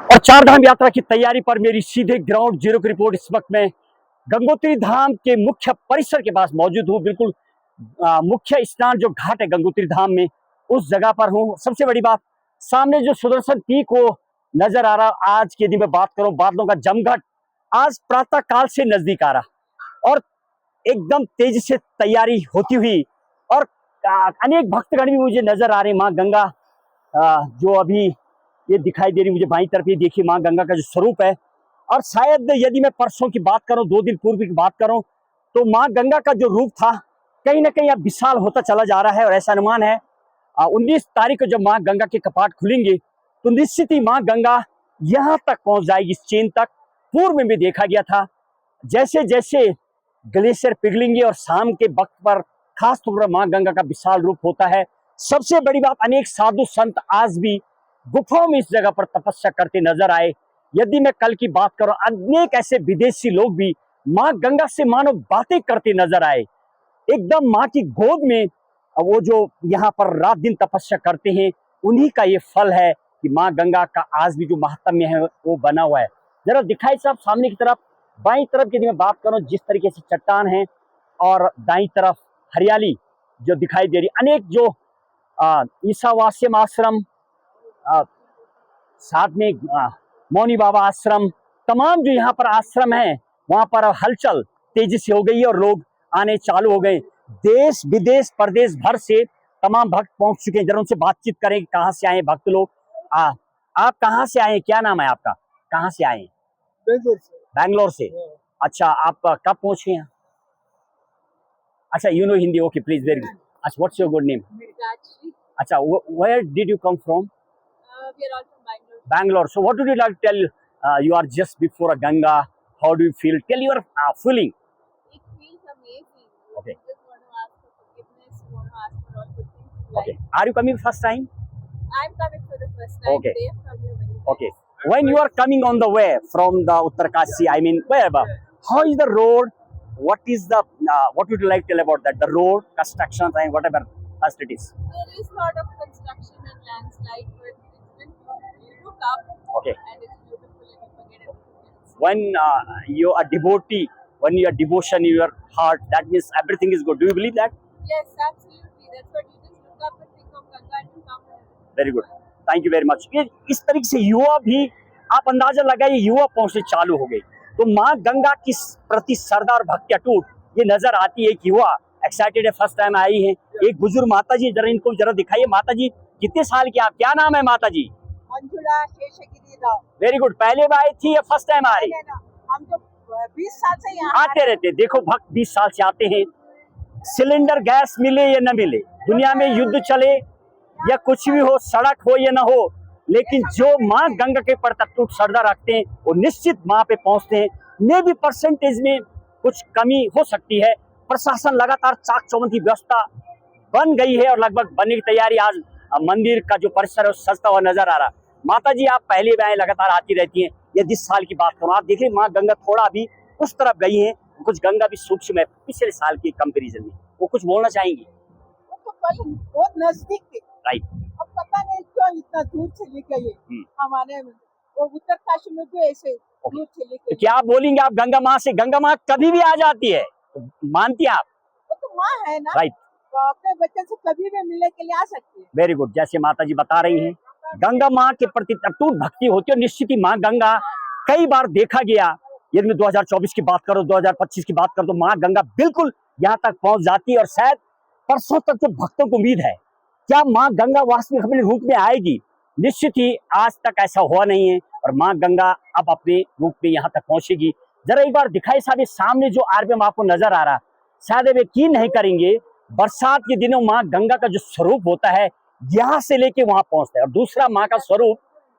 और चार धाम यात्रा की तैयारी पर मेरी सीधे ग्राउंड जीरो की रिपोर्ट। इस वक्त मैं गंगोत्री धाम के मुख्य परिसर के पास मौजूद हूँ। बिल्कुल मुख्य स्नान जो घाट है गंगोत्री धाम में, उस जगह पर हूँ। सबसे बड़ी बात, सामने जो सुदर्शन पीक को नजर आ रहा, आज के दिन में बात करूं, बादलों का जमघट आज प्रातः काल से नजदीक आ रहा और एकदम तेजी से तैयारी होती हुई और अनेक भक्तगण भी मुझे नजर आ रहे हैं। माँ गंगा जो अभी ये दिखाई दे रही मुझे बाईं तरफ, ये देखिए माँ गंगा का जो स्वरूप है। और शायद यदि मैं परसों की बात करूं, 2 दिन पूर्व की बात करूं, तो माँ गंगा का जो रूप था कहीं ना कहीं अब विशाल होता चला जा रहा है। और ऐसा अनुमान है 19 तारीख को जब माँ गंगा के कपाट खुलेंगे तो निश्चित ही माँ गंगा यहाँ तक पहुंच जाएगी, इस चेन तक। पूर्व में भी देखा गया था, जैसे जैसे ग्लेशियर पिघलेंगे और शाम के वक्त पर खास तौर पर माँ गंगा का विशाल रूप होता है। सबसे बड़ी बात, अनेक साधु संत आज भी गुफाओं में इस जगह पर तपस्या करते नजर आए। यदि मैं कल की बात करूं, अनेक ऐसे विदेशी लोग भी माँ गंगा से मानो बातें करते नजर आए। एकदम माँ की गोद में वो जो यहाँ पर रात दिन तपस्या करते हैं, उन्हीं का ये फल है कि माँ गंगा का आज भी जो महात्म्य है वो बना हुआ है। जरा दिखाई साहब सामने की तरफ, बाईं तरफ की मैं बात करूं, जिस तरीके से चट्टान है और दाईं तरफ हरियाली जो दिखाई दे रही, अनेक जो ईसावास्यम आश्रम, साथ में मौनी बाबा आश्रम, तमाम जो यहाँ पर आश्रम है वहां पर हलचल तेजी से हो गई है और लोग आने चालू हो गए। देश विदेश प्रदेश भर से तमाम भक्त पहुंच चुके हैं। जरा उनसे बातचीत करें, कहाँ से आए भक्त लोग। आप कहाँ से आए, क्या नाम है आपका, कहाँ से आए? बैंगलोर से। अच्छा, आप कब पहुंचे हैं? अच्छा, you know Hindi, okay please, very good. अच्छा, व्हाट्स योर गुड नेम? अच्छा, where did you come from? We are all from Bangalore. Bangalore. So what would you like to tell? You are just before a Ganga. How do you feel? Tell your feeling. It feels amazing. Okay. You just want to ask for forgiveness. You want to ask for all good things in Okay. life. Are you coming first time? I'm coming for the first time. Okay. They have come here many times. Okay. When you are coming on the way from the Uttarkashi, I mean wherever, how is the road? What is the what would you like to tell about that? The road, construction, and whatever facilities. There is a lot of construction and landslide, but it's been beautiful. You look up Okay. and it's beautiful and you forget everything else. When you are devotee, when you are devotion in your heart, that means everything is good. Do you believe that? Yes, absolutely. That's what you just look up and think of Ganga and you come here. Very good, thank you very much. ये इस तरीके से युवा भी, आप अंदाजा लगाइए, युवा पहुंचने चालू हो गई। तो माँ गंगा की प्रति श्रद्धा और भक्ति अटूट ये नजर आती है कि युवा एक्साइटेड है, फर्स्ट टाइम आई है। एक बुजुर्ग माता जी, जरा इनको जरा दिखाइए। माता जी कितने साल की आप, क्या नाम है माता जी? मंजुला शेषगिरी राव। Very good. पहले बार आई थी या फर्स्ट टाइम आ रही? हम तो 20 साल से यहाँ आते रहते। देखो भक्त 20 साल से आते हैं। सिलेंडर गैस मिले या न मिले, दुनिया में युद्ध चले या कुछ भी हो, सड़क हो या ना हो, लेकिन जो माँ गंगा के प्रति अटूट श्रद्धा रखते हैं वो निश्चित माँ पे पहुंचते हैं। मे भी परसेंटेज में कुछ कमी हो सकती है। प्रशासन लगातार चाक चौबंद की व्यवस्था बन गई है और लगभग बनने की तैयारी। आज मंदिर का जो परिसर है वो सजता हुआ नजर आ रहा। माता जी आप पहले भी आए, लगातार आती रहती हैं। ये 10 साल की बात करूँ, आप देखिए माँ गंगा थोड़ा अभी उस तरफ गई है, कुछ गंगा भी सूक्ष्म है पिछले साल की कंपेरिजन में। वो कुछ बोलना चाहेंगी? तो पहले बहुत नजदीक थी, राइट। अब पता नहीं क्यों इतना दूर चली गई है हमारे, वो उत्तरकाशी में भी ऐसे दूर चली गई। तो क्या आप बोलेंगे आप गंगा माँ से? गंगा माँ कभी भी आ जाती है, मानती हैं आप? वो तो माँ है ना, राइट। तो अपने बच्चे से कभी भी मिलने के लिए आ सकती है। Very good. जैसे माता जी बता रही हैं, गंगा माँ के प्रति अटूट भक्ति होती है और निश्चित ही माँ गंगा कई बार देखा गया, यदि मैं 2024 की बात करूं, 2025 की बात करूं, तो माँ गंगा बिल्कुल यहाँ तक पहुंच जाती है। और शायद परसों तक जो भक्तों को उम्मीद है क्या माँ गंगा वास्तविक अपने रूप में आएगी, निश्चित ही आज तक ऐसा हुआ नहीं है और माँ गंगा अब अपने रूप में यहाँ तक पहुंचेगी। जरा एक बार दिखाई साहब, सामने जो आरबीएम आपको नजर आ रहा, शायद अब यकीन नहीं करेंगे, बरसात के दिनों माँ गंगा का जो स्वरूप होता है यहाँ से लेके वहां पहुंचता है। और दूसरा माँ का स्वरूप,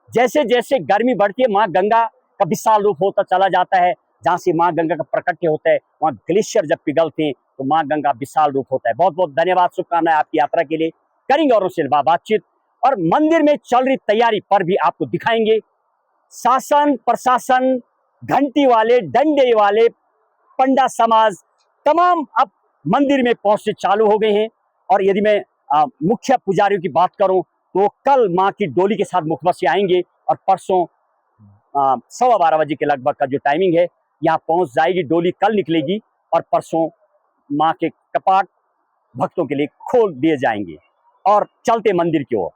जैसे जैसे गर्मी बढ़ती है माँ गंगा का विशाल रूप होता चला जाता है। जहाँ से माँ गंगा का प्रकट्य होता है वहाँ ग्लेशियर जब पिघलते हैं तो माँ गंगा विशाल रूप होता है। बहुत बहुत धन्यवाद, शुभकामनाएं आपकी यात्रा के लिए। करेंगे और उससे बातचीत और मंदिर में चल रही तैयारी पर भी आपको दिखाएंगे। शासन प्रशासन, घंटी वाले, डंडे वाले, पंडा समाज तमाम अब मंदिर में पहुंचने चालू हो गए हैं। और यदि मैं मुख्य पुजारियों की बात करूं तो कल मां की डोली के साथ मुखबा से आएंगे और परसों 12:15 बजे के लगभग का जो टाइमिंग है, यहाँ पहुंच जाएगी डोली। कल निकलेगी और परसों माँ के कपाट भक्तों के लिए खोल दिए जाएंगे और चलते मंदिर की ओर।